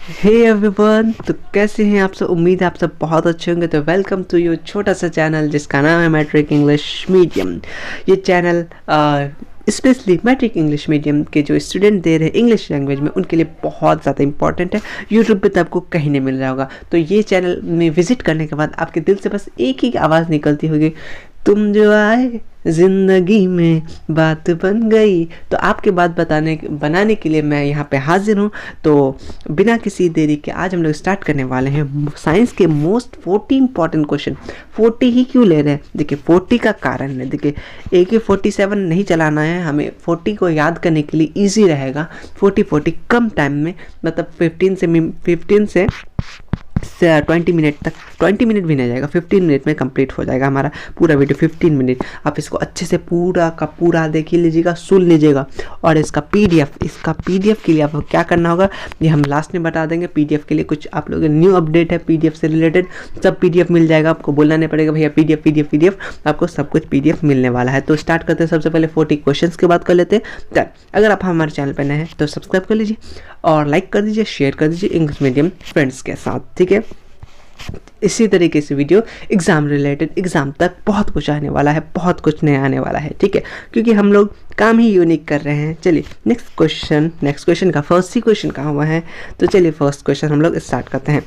Hey everyone, तो कैसे हैं आप सब। उम्मीद है आप सब बहुत अच्छे होंगे। तो वेलकम टू योर छोटा सा चैनल जिसका नाम है मैट्रिक इंग्लिश मीडियम। ये channel specially matric English medium के जो स्टूडेंट दे रहे हैं इंग्लिश लैंग्वेज में उनके लिए बहुत ज़्यादा इंपॉर्टेंट है। यूट्यूब पे तो आपको कहीं नहीं मिल रहा होगा। तो ये चैनल में विजिट करने के बाद आपके दिल से बस एक ही आवाज़ निकलती होगी, तुम जो आए जिंदगी में बात बन गई। तो आपके बात बनाने के लिए मैं यहाँ पे हाजिर हूँ। तो बिना किसी देरी के आज हम लोग स्टार्ट करने वाले हैं साइंस के मोस्ट 40 इंपॉर्टेंट क्वेश्चन। 40 ही क्यों ले रहे हैं? देखिए 40 का कारण है। देखिए AK-47 नहीं चलाना है हमें, 40 को याद करने के लिए ईजी रहेगा। 40 कम टाइम में, मतलब 15 से 20 मिनट तक, 20 मिनट भी नहीं जाएगा, 15 मिनट में कंप्लीट हो जाएगा हमारा पूरा वीडियो। 15 मिनट आप इसको अच्छे से पूरा का पूरा देख लीजिएगा, सुन लीजिएगा। और इसका पीडीएफ के लिए आपको क्या करना होगा ये हम लास्ट में बता देंगे। पीडीएफ के लिए कुछ आप लोगों न्यू अपडेट है पीडीएफ से रिलेटेड, सब पीडीएफ मिल जाएगा। आपको बोलना नहीं पड़ेगा भैया पीडीएफ, आपको सब कुछ पीडीएफ मिलने वाला है। तो स्टार्ट करते हैं। सबसे पहले 40 क्वेश्चन की बात कर लेते हैं। अगर आप हमारे चैनल पर नए हैं तो सब्सक्राइब कर लीजिए और लाइक कर दीजिए, शेयर कर दीजिए इंग्लिश मीडियम फ्रेंड्स के साथ, ठीक है। इसी तरीके से वीडियो एग्जाम रिलेटेड, एग्जाम तक बहुत कुछ आने वाला है, बहुत कुछ नया आने वाला है, ठीक है, क्योंकि हम लोग काम ही यूनिक कर रहे हैं। चलिए नेक्स्ट क्वेश्चन का फर्स्ट ही क्वेश्चन कहाँ हुआ है, तो चलिए फर्स्ट क्वेश्चन हम लोग स्टार्ट करते हैं।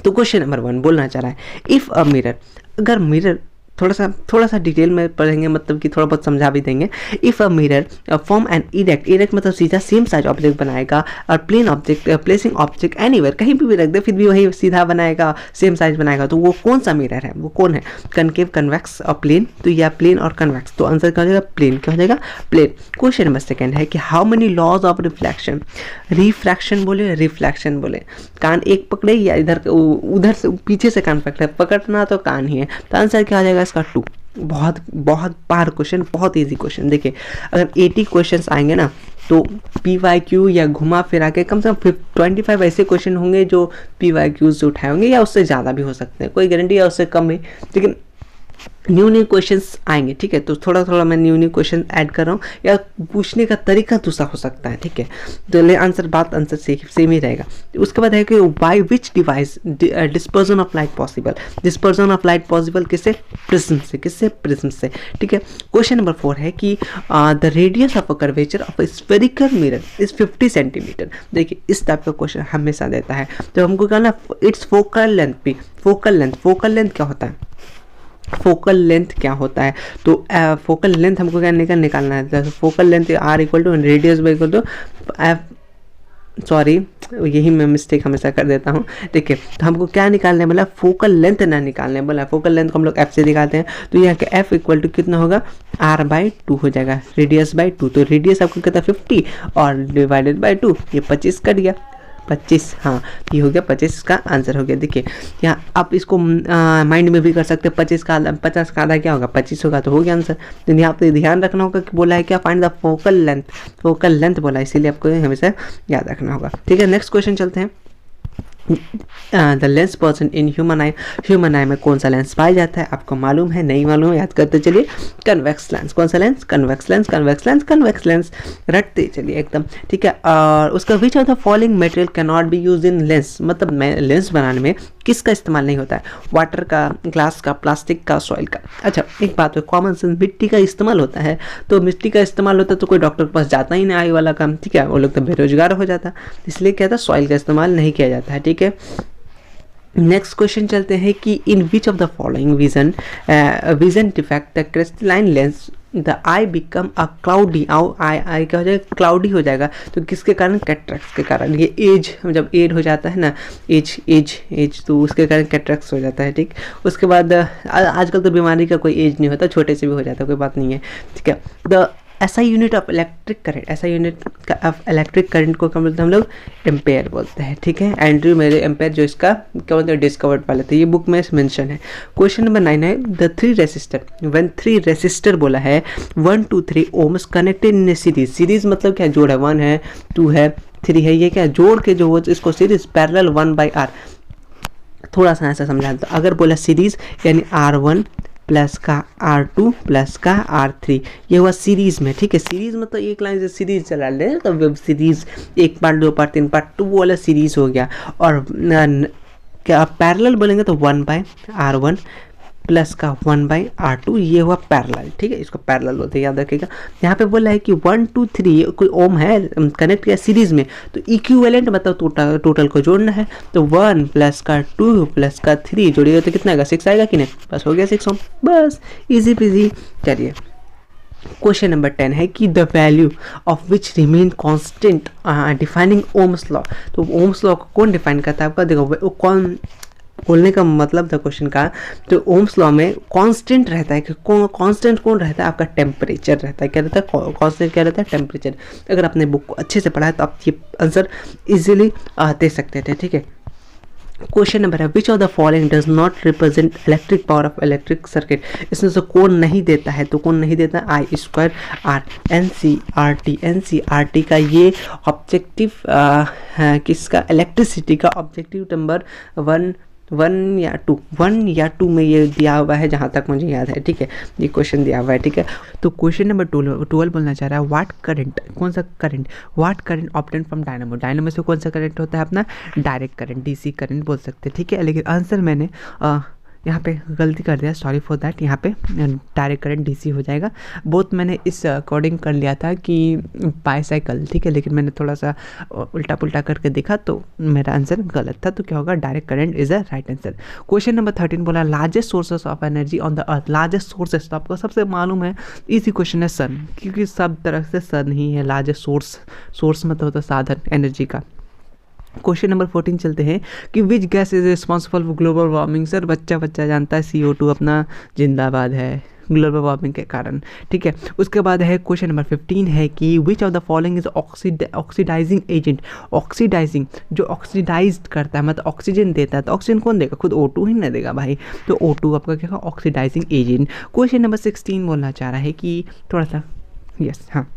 तो क्वेश्चन नंबर 1 बोलना चाह रहा है, इफ़ अ मिरर, अगर मिरर थोड़ा सा डिटेल में पढ़ेंगे, मतलब कि थोड़ा बहुत समझा भी देंगे। If a mirror form an erect मतलब सीधा सेम साइज ऑब्जेक्ट बनाएगा, और plane object placing object anywhere, कहीं भी रख दे फिर भी वही सीधा बनाएगा, सेम साइज बनाएगा। तो वो कौन सा मिरर है, वो कौन है? कनकेव, कन्वेक्स और प्लेन। तो या प्लेन और कन्वेक्स, तो आंसर क्या हो जाएगा? प्लेन। क्या हो जाएगा? प्लेन। क्वेश्चन नंबर 2 है कि how many laws of reflection, refraction बोले रिफ्लेक्शन बोले, कान एक पकड़े या इधर उधर से पीछे से कान पकड़े, पकड़ना तो कान ही है। तो आंसर क्या हो जाएगा इसका? 2। बहुत बार क्वेश्चन, बहुत इजी क्वेश्चन। देखिए अगर 80 क्वेश्चंस आएंगे ना तो PYQ या घुमा फिरा के कम से कम 25 ऐसे क्वेश्चन होंगे जो PYQs उठाए होंगे, या उससे ज़्यादा भी हो सकते हैं, कोई गारंटी या उससे कम है, लेकिन न्यू क्वेश्चंस आएंगे, ठीक है। तो थोड़ा मैं न्यू क्वेश्चन ऐड कर रहा हूँ, या पूछने का तरीका दूसरा हो सकता है, ठीक है। तो आंसर सेम ही रहेगा। उसके बाद है कि by which device dispersion of light possible, dispersion of light possible किससे? प्रिज्म से, ठीक है। क्वेश्चन नंबर 4 है कि the radius of a curvature of a spherical mirror is 50 centimetre. देखिए इस टाइप का क्वेश्चन हमेशा देता है, तो हमको कहना इट्स फोकल लेंथ भी। फोकल लेंथ क्या होता है? फोकल लेंथ क्या होता है? तो फोकल लेंथ हमको क्या निकालना है? तो focal length R = radius by equal to F, sorry यही मैं मिस्टेक हमेशा कर देता हूँ। देखिए तो हमको क्या निकालने बोला? फोकल लेंथ ना निकालने बोला, फोकल लेंथ को हम लोग F से निकालते हैं। तो यहाँ के F = कितना होगा? R/2 हो जाएगा, रेडियस बाई 2। तो रेडियस आपको कहता है 50 और डिवाइडेड बाई 2, ये 25 कट गया, 25, हाँ ये हो गया 25 का आंसर हो गया। देखिए यहाँ आप इसको माइंड में भी कर सकते हैं, 50 का आधा क्या होगा? 25 होगा, तो हो गया आंसर। तो यहाँ पे ध्यान रखना होगा कि बोला है क्या? फाइंड द फोकल लेंथ बोला है, इसीलिए आपको हमेशा याद रखना होगा, ठीक है। नेक्स्ट क्वेश्चन चलते हैं। The lens person in human आई में कौन सा लेंस पाया जाता है? आपको मालूम है? नहीं मालूम है? याद करते चलिए। Convex lens. कौन सा लेंस? कन्वेक्स लेंस रटते चलिए एकदम, ठीक है। और उसका विच of the following material can not be use in lens, मतलब लेंस बनाने में किसका इस्तेमाल नहीं होता है? वाटर का, ग्लास का, प्लास्टिक का, सॉइल का। अच्छा एक बात है, कॉमन सेंस, मिट्टी का इस्तेमाल होता है। तो मिट्टी का इस्तेमाल होता है तो कोई डॉक्टर के पास जाता ही नहीं, आई वाला काम, ठीक है, वो लोग तो बेरोजगार हो जाता, इसलिए क्या था? सॉइल का इस्तेमाल नहीं किया जाता है, ठीक है। नेक्स्ट क्वेश्चन चलते हैं कि in which of the following vision defect the crystalline lens the eye become a cloudy, eye क्या हो जाएगा? क्लाउडी हो जाएगा। तो किसके कारण? कैटरेक्ट के कारण। ये एज, जब एज हो जाता है ना, एज तो उसके कारण कैटरेक्ट हो जाता है, ठीक। उसके बाद आजकल तो बीमारी का कोई एज नहीं होता, छोटे से भी हो जाता है, कोई बात नहीं है, ठीक है। द ऐसा यूनिट ऑफ इलेक्ट्रिक करंट को क्या बोलते हैं हम लोग? एम्पेयर बोलते हैं, ठीक है। एंड्रयू मेरे एम्पेयर जो इसका क्या बोलते हैं? डिस्कवर्ड वाले थे, ये बुक में मेंशन है। क्वेश्चन नंबर 9 है द 3 रेसिस्टर, व्हेन 3 रेसिस्टर बोला है 1 2 3 ओम्स कनेक्टेड इन सीरीज मतलब क्या? जोड़ है, 1 है, 2 है, 3 है, ये क्या? जोड़ के जो इसको सीरीज पैरेलल 1/R। थोड़ा सा ऐसा समझा, तो अगर बोला सीरीज यानी R1 प्लस का R2 प्लस का R3, ये हुआ सीरीज़ में, ठीक है। सीरीज़ मतलब एक लाइन से सीरीज़ चला ले तो web series 1 part 2 part 3 part, तो वो वाला सीरीज़ हो गया। और क्या आप पैरेलल बोलेंगे तो 1/R1 प्लस का 1/R2, ये हुआ पैरेलल, ठीक है। इसको पैरेलल बोलते हैं, याद रखिएगा। यहाँ पे बोला है कि 1 2 3 कोई ओम है कनेक्ट किया सीरीज में, तो इक्विवेलेंट मतलब टोटल को जोड़ना है। तो 1 प्लस का 2 प्लस का 3 जोड़िएगा तो कितना आएगा, 6 आएगा कि नहीं, बस हो गया 6 ओम, बस इजी पीजी। चलिए क्वेश्चन नंबर 10 है कि the value of which remain constant defining Ohm's law. तो ओम्स लॉ को कौन डिफाइन करता है आपका, देखो कौन बोलने का मतलब था क्वेश्चन का, तो ओम्स लॉ में कांस्टेंट रहता है कि कांस्टेंट कौन रहता है, आपका टेम्परेचर रहता है। क्या रहता है कांस्टेंट, क्या रहता है टेम्परेचर। अगर आपने बुक को अच्छे से पढ़ा है तो आप ये आंसर इजीली दे सकते थे, ठीक है। क्वेश्चन नंबर है विच of the following does not represent electric power of electric circuit. इसमें से कौन नहीं देता है, तो कौन नहीं देता, I² R NCERT का ये ऑब्जेक्टिव किसका, इलेक्ट्रिसिटी का ऑब्जेक्टिव नंबर 1 या 2 में ये दिया हुआ है, जहाँ तक मुझे याद है, ठीक है। ये क्वेश्चन दिया हुआ है, ठीक है। तो क्वेश्चन नंबर 12 बोलना चाह रहा है व्हाट करंट, कौन सा current, what current obtain from dynamo. Dynamo से कौन सा करंट होता है अपना, डायरेक्ट करंट, DC करंट बोल सकते हैं, ठीक है। लेकिन आंसर मैंने यहाँ पे गलती कर दिया, सॉरी फॉर दैट। यहाँ पे डायरेक्ट करंट DC हो जाएगा। बहुत मैंने इस अकॉर्डिंग कर लिया था कि बाईसाइकिल, ठीक है, लेकिन मैंने थोड़ा सा उल्टा पुल्टा करके देखा तो मेरा आंसर गलत था। तो क्या होगा, direct current is a right answer. Question number 13 बोला largest sources of energy on the earth. Largest sources तो आपको सबसे मालूम है, इसी क्वेश्चन है सन, क्योंकि सब तरफ से सन ही है लार्जेस्ट सोर्स मतलब होता है साधन एनर्जी का। क्वेश्चन नंबर 14 चलते हैं कि which gas is responsible for global warming. Sir बच्चा जानता है CO2 अपना जिंदाबाद है ग्लोबल वार्मिंग के कारण, ठीक है। उसके बाद है क्वेश्चन नंबर 15 है कि which of the following is oxidising agent. Oxidising जो ऑक्सीडाइज करता है मतलब ऑक्सीजन देता है, तो ऑक्सीजन कौन देगा, खुद O2 ही ना देगा भाई। तो O2 आपका क्या होगा, ऑक्सीडाइजिंग एजेंट। क्वेश्चन नंबर 16 बोलना चाह रहा है कि थोड़ा सा हाँ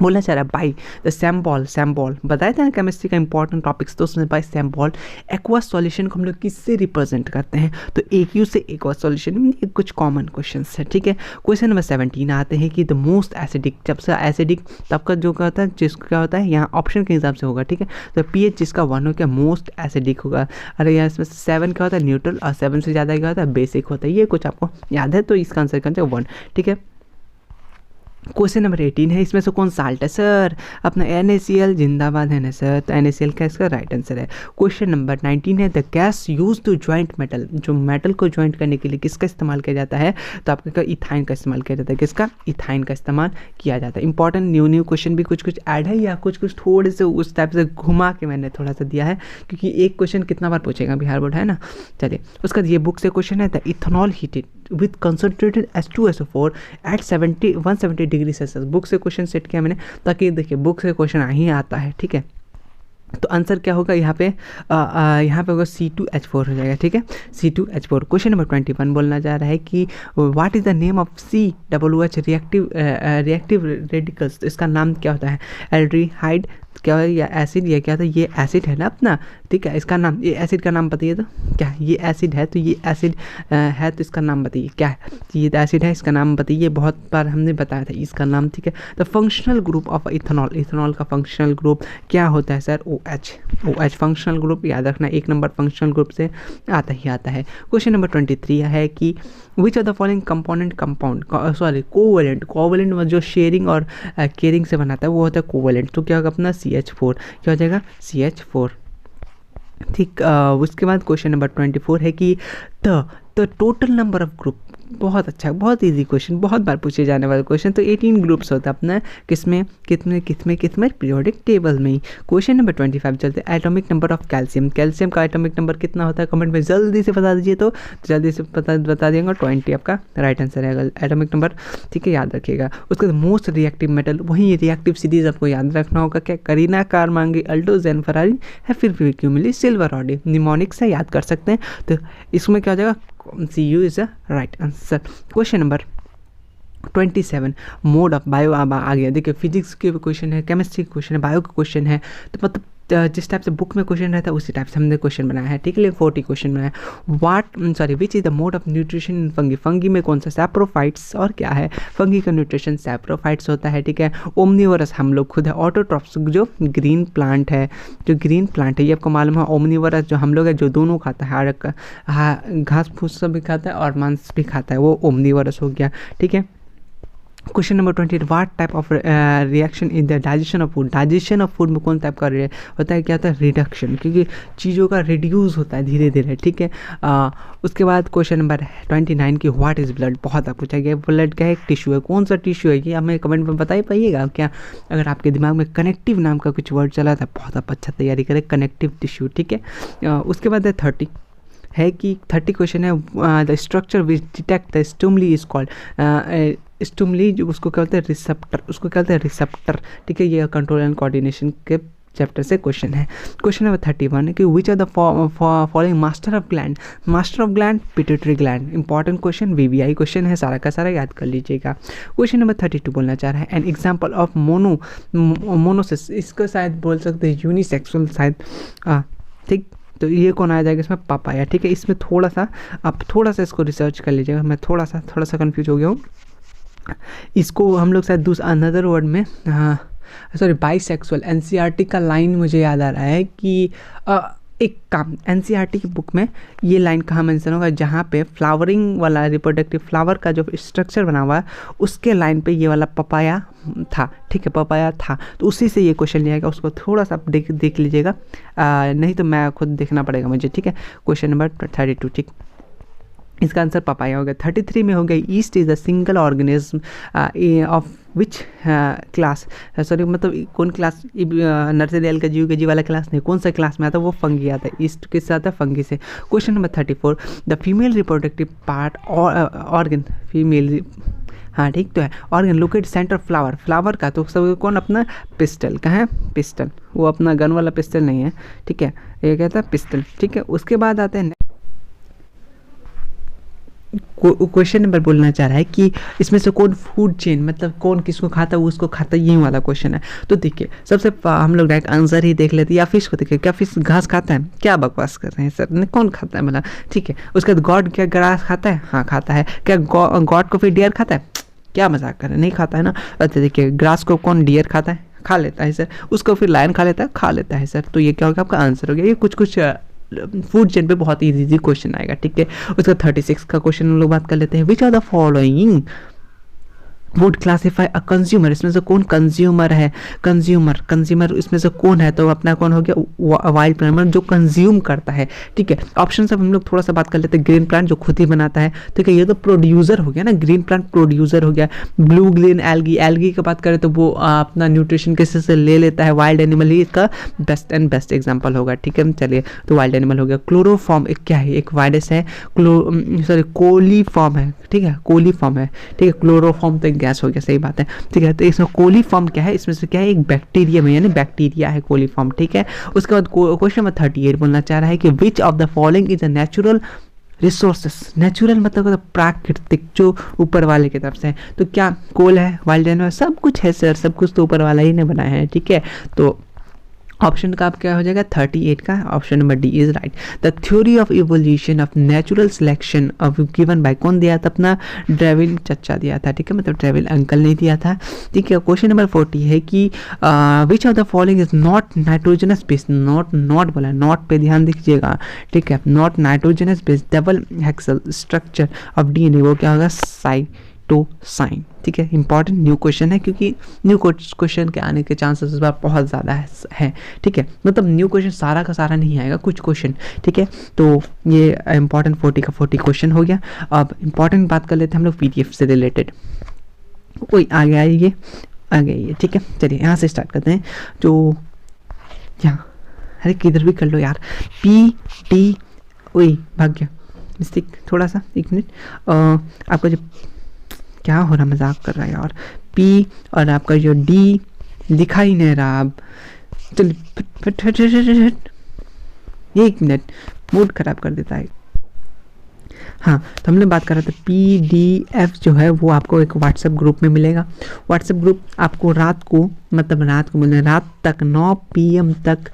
बोलना चाह रहा है बाई द सैम्बॉल बताया था ना केमिस्ट्री का इंपॉर्टेंट टॉपिक्स, तो उसमें बाई सैम्बॉल एक्वा सॉल्यूशन को हम लोग किससे रिप्रेजेंट करते हैं, तो AQ से एक्वा सॉल्यूशन। ये कुछ कॉमन क्वेश्चंस है, ठीक है। क्वेश्चन नंबर 17 आते हैं कि द मोस्ट एसिडिक, जब से एसिडिक तब का जो क्या होता है, जिसका क्या होता है यहाँ ऑप्शन के हिसाब से होगा, ठीक है। तो pH जिसका 1 हो क्या मोस्ट एसिडिक होगा। अरे यहाँ इसमें 7 क्या होता है न्यूट्रल, और 7 से ज़्यादा क्या होता है बेसिक होता है। ये कुछ आपको याद है, तो इसका आंसर करना चाहिए 1, ठीक है। क्वेश्चन नंबर 18 है इसमें से कौन साल्ट है, सर अपना NaCl जिंदाबाद है ना सर, तो NaCl का इसका राइट आंसर है। क्वेश्चन नंबर 19 है the gas use to joint metal. जो मेटल को ज्वाइंट करने के लिए किसका इस्तेमाल किया जाता है, तो आपका इथाइन का इस्तेमाल किया जाता है। किसका, इथाइन का इस्तेमाल किया जाता है। इंपॉर्टेंट न्यू क्वेश्चन भी कुछ ऐड है या कुछ थोड़े से उस टाइप से घुमा के मैंने थोड़ा सा दिया है, क्योंकि एक क्वेश्चन कितना बार पूछेगा बिहार बोर्ड है ना। चलिए उसका ये बुक से क्वेश्चन है the ethanol heated with concentrated H2SO4 at 170 degree Celsius. Book से क्वेश्चन सेट किया मैंने, ताकि देखिए बुक से क्वेश्चन आ ही आता है, ठीक है। तो आंसर क्या होगा यहाँ पे होगा C2H4 हो जाएगा, ठीक है, C2H4। क्वेश्चन नंबर 21 बोलना चाह रहा है कि what is the name of COOH reactive radicals. तो इसका नाम क्या होता है, एल्डिहाइड क्या है या एसिड या क्या था, ये एसिड है ना अपना, ठीक है। इसका नाम, ये एसिड का नाम बताइए, तो क्या है, ये एसिड है, तो ये एसिड है, तो इसका नाम बताइए क्या है, ये तो एसिड है, इसका नाम बताइए। बहुत बार हमने बताया था इसका नाम, ठीक है। The functional group of ethanol का फंक्शनल ग्रुप क्या होता है सर, OH फंक्शनल ग्रुप, याद रखना 1 नंबर फंक्शनल ग्रुप से आता ही आता है। क्वेश्चन नंबर 23 है कि which of the following covalent जो शेयरिंग और केयरिंग से बनाता है वो होता है कोवैलेंट। तो क्या होगा अपना CH4, क्या हो जाएगा CH4, ठीक। उसके बाद क्वेश्चन नंबर 24 है कि the total number of group. बहुत अच्छा, बहुत इजी क्वेश्चन, बहुत बार पूछे जाने वाला क्वेश्चन। तो 18 ग्रुप्स होता है अपना किसमें पीरियोडिक टेबल में ही। क्वेश्चन नंबर 25 चलते हैं एटॉमिक नंबर ऑफ कैल्शियम का एटॉमिक नंबर कितना होता है, कमेंट में जल्दी से बता दीजिए। तो जल्दी से बता देंगे, 20 आपका राइट आंसर है एटॉमिक नंबर, ठीक है, याद रखिएगा। उसके बाद मोस्ट रिएक्टिव मेटल, वही रिएक्टिव सीरीज आपको याद रखना होगा, क्या करीना कारमांगी, अल्टो जेन फरारी है, फिर क्यूमिली सिल्वर ऑडी, निमोनिक से याद कर सकते हैं। तो इसमें क्या हो जाएगा, CU is a right answer. Question number 27 mode of bio आ गया। देखिए फिजिक्स के क्वेश्चन है, केमिस्ट्री के क्वेश्चन है, बायो का क्वेश्चन है, तो मतलब जिस टाइप से बुक में क्वेश्चन रहता है उसी टाइप से हमने क्वेश्चन बनाया है, ठीक है। 40 क्वेश्चन बनाया है। Which is the mode of nutrition in fungi, fungi में कौन सा, सैप्रोफाइट्स। और क्या है, फंगी का न्यूट्रिशन सैप्रोफाइट्स होता है, ठीक है। ओमनीवरस हम लोग खुद है। ऑटोट्रॉप्स जो ग्रीन प्लांट है, ये आपको मालूम है। ओमनीवरस जो हम लोग है, जो दोनों खाता है, घास फूस सब भी खाता है और मांस भी खाता है, वो ओमनीवरस हो गया, ठीक है। Question number 20, what type of reaction in the digestion of food, digestion of food में कौन टाइप का होता है, क्या होता है, रिडक्शन, क्योंकि चीज़ों का रिड्यूस होता है धीरे धीरे, ठीक है। उसके बाद क्वेश्चन नंबर 29 की व्हाट इज़ ब्लड, बहुत आप पूछा गया। ब्लड का एक टिश्यू है, कौन सा टिश्यू है, ये हमें कमेंट में बता ही पाइएगा क्या। अगर आपके दिमाग में कनेक्टिव नाम का कुछ वर्ड चला था, बहुत आप अच्छा तैयारी करें, कनेक्टिव टिश्यू, ठीक है। उसके बाद है 30 है कि 30 क्वेश्चन है, the structure which detect the stimuli is called, stimuli जो उसको क्या बोलते हैं, रिसेप्टर, उसको क्या बोलते हैं, रिसेप्टर, ठीक है। ये कंट्रोल एंड कोऑर्डिनेशन के चैप्टर से क्वेश्चन है। क्वेश्चन नंबर 31 कि which are the following master of gland, pituitary gland, important question, VBI question है, सारा का सारा याद कर लीजिएगा। क्वेश्चन नंबर 32 बोलना चाह रहा है, एन एग्जाम्पल ऑफ मोनोसिस, इसको शायद बोल सकते हैं यूनिसेक्सुअल, शायद, ठीक। तो ये कौन आ जाएगा इसमें, पापाया, ठीक है। इसमें थोड़ा सा आप इसको रिसर्च कर लीजिएगा, मैं थोड़ा सा कंफ्यूज हो गया हूँ। इसको हम लोग शायद अनदर वर्ड में, बाइसेक्सुअल, NCERT का लाइन मुझे याद आ रहा है कि एक काम, NCERT की बुक में ये लाइन कहाँ मेंशन होगा, जहाँ पे फ्लावरिंग वाला रिप्रोडक्टिव फ्लावर का जो स्ट्रक्चर बना हुआ है उसके लाइन पे ये वाला पपाया था, ठीक है, पपाया था। तो उसी से ये क्वेश्चन लिया गया, उसको थोड़ा सा आप देख लीजिएगा, नहीं तो मैं खुद देखना पड़ेगा मुझे, ठीक है। क्वेश्चन नंबर 32, ठीक, इसका आंसर पपाया हो गया। 33 में हो गया, east is the single organism of which class, sorry मतलब कौन क्लास, नर्सरी एल का जी वाला क्लास नहीं, कौन सा क्लास में आता है, वो फंगी आता है। ईस्ट किस आता है, फंगी से। Question number 34, the female reproductive part organ, female, हाँ ठीक तो है, ऑर्गन लोकेट सेंटर फ्लावर का, तो सब कौन, अपना पिस्टल का है, पिस्टल, वो अपना गन वाला पिस्टल नहीं है, ठीक है, ये कहता है पिस्टल, ठीक है। उसके बाद आते हैं क्वेश्चन नंबर बोलना चाह रहा है कि इसमें से कौन फूड चेन, मतलब कौन किसको खाता है, वो उसको खाता है, ये वाला क्वेश्चन है। तो देखिए सबसे हम लोग डायरेक्ट आंसर ही देख लेते हैं, या फिश को देखिए, क्या फिश घास खाता है, क्या बकवास कर रहे हैं सर, नहीं कौन खाता है, मतलब ठीक है। उसके बाद गॉड क्या ग्रास खाता है, हाँ खाता है। क्या गॉड को फिर डियर खाता है, क्या मजाक कर रहे हैं, नहीं खाता है ना। अच्छा देखिए, ग्रास को कौन डियर खाता है, खा लेता है सर। उसको फिर लायन खा लेता है, खा लेता है सर। तो ये क्या होगा, आपका आंसर हो गया। ये कुछ फूड चेन पे बहुत इजी क्वेश्चन आएगा, ठीक है। उसका 36 का क्वेश्चन हम लोग बात कर लेते हैं। Which are the following would classify a consumer, इसमें से कौन कंज्यूमर है, कंज्यूमर इसमें से कौन है, तो अपना कौन हो गया, वाइल्ड प्लांट जो कंज्यूम करता है, ठीक है। ऑप्शन सब हम लोग थोड़ा सा बात कर लेते हैं। ग्रीन प्लांट जो खुद ही बनाता है, ठीक है, ये तो प्रोड्यूसर हो गया ना, ग्रीन प्लांट प्रोड्यूसर हो गया। ब्लू ग्रीन एल्गी की बात करें तो वो अपना न्यूट्रिशन किसी से ले लेता है, वाइल्ड एनिमल ही इसका बेस्ट एग्जाम्पल होगा, ठीक है। चलिए, तो वाइल्ड एनिमल हो गया। क्लोरोफॉर्म एक क्या है, एक वायरस है, कोलीफॉर्म है, ठीक है, कोलीफॉर्म है, ठीक है। क्लोरोफॉर्म तो गैस हो गया, सही बात है, ठीक है। तो इसमें कोलीफॉर्म क्या है, इसमें से क्या है, एक बैक्टीरियम है, यानी बैक्टीरिया है कोलीफॉर्म, ठीक है। उसके बाद क्वेश्चन नंबर 38 बोलना चाह रहा है कि which of the following is a natural resources, natural मतलब प्राकृतिक, जो ऊपर वाले की तरफ से है। तो क्या कोल है, वाइल्ड एनिमल, सब कुछ है सर, सब कुछ तो ऊपर वाला ही ने बनाया है, ठीक है। तो ऑप्शन का आप क्या हो जाएगा, 38 का option number D is right. The theory of evolution of natural selection of given by, कौन दिया था, अपना ड्रेविल चच्चा दिया था, ठीक है, मतलब ड्रेविल अंकल नहीं दिया था, ठीक है। क्वेश्चन नंबर 40 है कि which of the following is not nitrogenous base, not बोला, नॉट पे ध्यान दीजिएगा, ठीक है, नॉट नाइट्रोजनस बेस डबल हेक्सल स्ट्रक्चर ऑफ DNA, वो क्या होगा, साइटोसाइन, ठीक है। इंपॉर्टेंट न्यू क्वेश्चन है, क्योंकि न्यू क्वेश्चन के आने के चांसेस इस बार बहुत ज़्यादा है, ठीक है। मतलब न्यू क्वेश्चन सारा का सारा नहीं आएगा, कुछ क्वेश्चन, ठीक है। तो ये इंपॉर्टेंट 40 का 40 क्वेश्चन हो गया। अब इंपॉर्टेंट बात कर लेते हैं हम लोग PDF से रिलेटेड। कोई आ गया ये, ठीक है। चलिए यहाँ से स्टार्ट करते हैं। जो यहाँ, अरे किधर भी कर लो यार, PT, वही भाग्य मिस्टेक, थोड़ा सा, एक मिनट। आपका जो क्या हो रहा, मजाक कर रहा है यार, P और आपका जो D दिखा ही नहीं रहा। अब चलिए, एक मिनट, मूड खराब कर देता है। हाँ, तो हमने बात कर रहे थे PDF जो है वो आपको एक व्हाट्सएप ग्रुप में मिलेगा। व्हाट्सएप ग्रुप आपको रात को मिले, रात तक 9 PM तक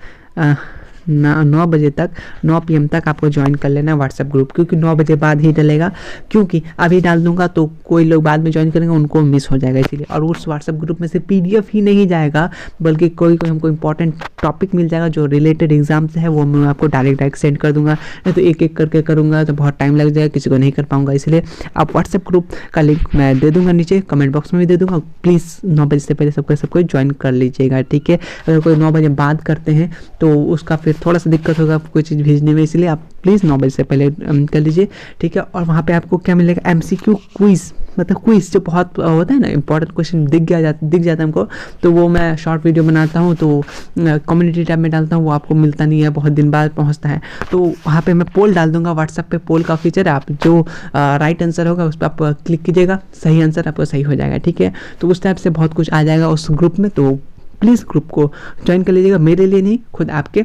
9 बजे तक 9 PM तक आपको ज्वाइन कर लेना है व्हाट्सएप ग्रुप, क्योंकि 9 बजे बाद ही डलेगा, क्योंकि अभी डाल दूंगा तो कोई लोग बाद में ज्वाइन करेंगे, उनको मिस हो जाएगा इसीलिए। और उस व्हाट्सएप ग्रुप में से PDF ही नहीं जाएगा, बल्कि कोई हमको इंपॉर्टेंट टॉपिक मिल जाएगा जो रिलेटेड एग्जाम से है, वो मैं आपको डायरेक्ट सेंड कर दूंगा। नहीं तो एक एक करके करूँगा तो बहुत टाइम लग जाएगा, किसी को नहीं कर पाऊँगा। इसलिए आप व्हाट्सएप ग्रुप का लिंक मैं दे दूँगा, नीचे कमेंट बॉक्स में भी दे दूँगा। प्लीज़ 9 बजे से पहले सबको ज्वाइन कर लीजिएगा, ठीक है। अगर कोई 9 बजे बाद करते हैं तो उसका फिर थोड़ा सा दिक्कत होगा कोई चीज़ भेजने में, इसलिए आप प्लीज़ 9 बजे से पहले कर लीजिए, ठीक है। और वहाँ पे आपको क्या मिलेगा, MCQ क्विज़, मतलब क्विज़ जो बहुत होता है ना, इंपॉर्टेंट क्वेश्चन दिख जाता है हमको, तो वो मैं शॉर्ट वीडियो बनाता हूँ, तो कम्युनिटी टैब में डालता हूँ, वो आपको मिलता नहीं है, बहुत दिन बाद पहुँचता है। तो वहाँ पे मैं पोल डाल दूँगा, व्हाट्सएप पे पोल का फीचर है, आप जो राइट आंसर होगा उस पर आप क्लिक कीजिएगा, सही आंसर आपको सही हो जाएगा, ठीक है। तो उस टाइप से बहुत कुछ आ जाएगा उस ग्रुप में, तो प्लीज़ ग्रुप को ज्वाइन कर लीजिएगा। मेरे लिए नहीं, खुद आपके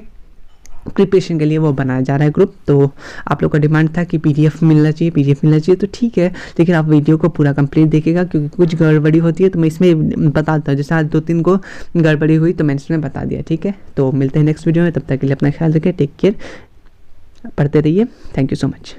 प्रिपरेशन के लिए वो बनाया जा रहा है ग्रुप। तो आप लोग का डिमांड था कि PDF मिलना चाहिए, तो ठीक है, लेकिन आप वीडियो को पूरा कंप्लीट देखिएगा, क्योंकि कुछ गड़बड़ी होती है तो मैं इसमें बता देता हूँ। जैसे आज 2-3 को गड़बड़ी हुई तो मैंने इसमें बता दिया, ठीक है। तो मिलते हैं नेक्स्ट वीडियो में, तब तक के लिए अपना ख्याल रखें, टेक केयर, पढ़ते रहिए। Thank you so much.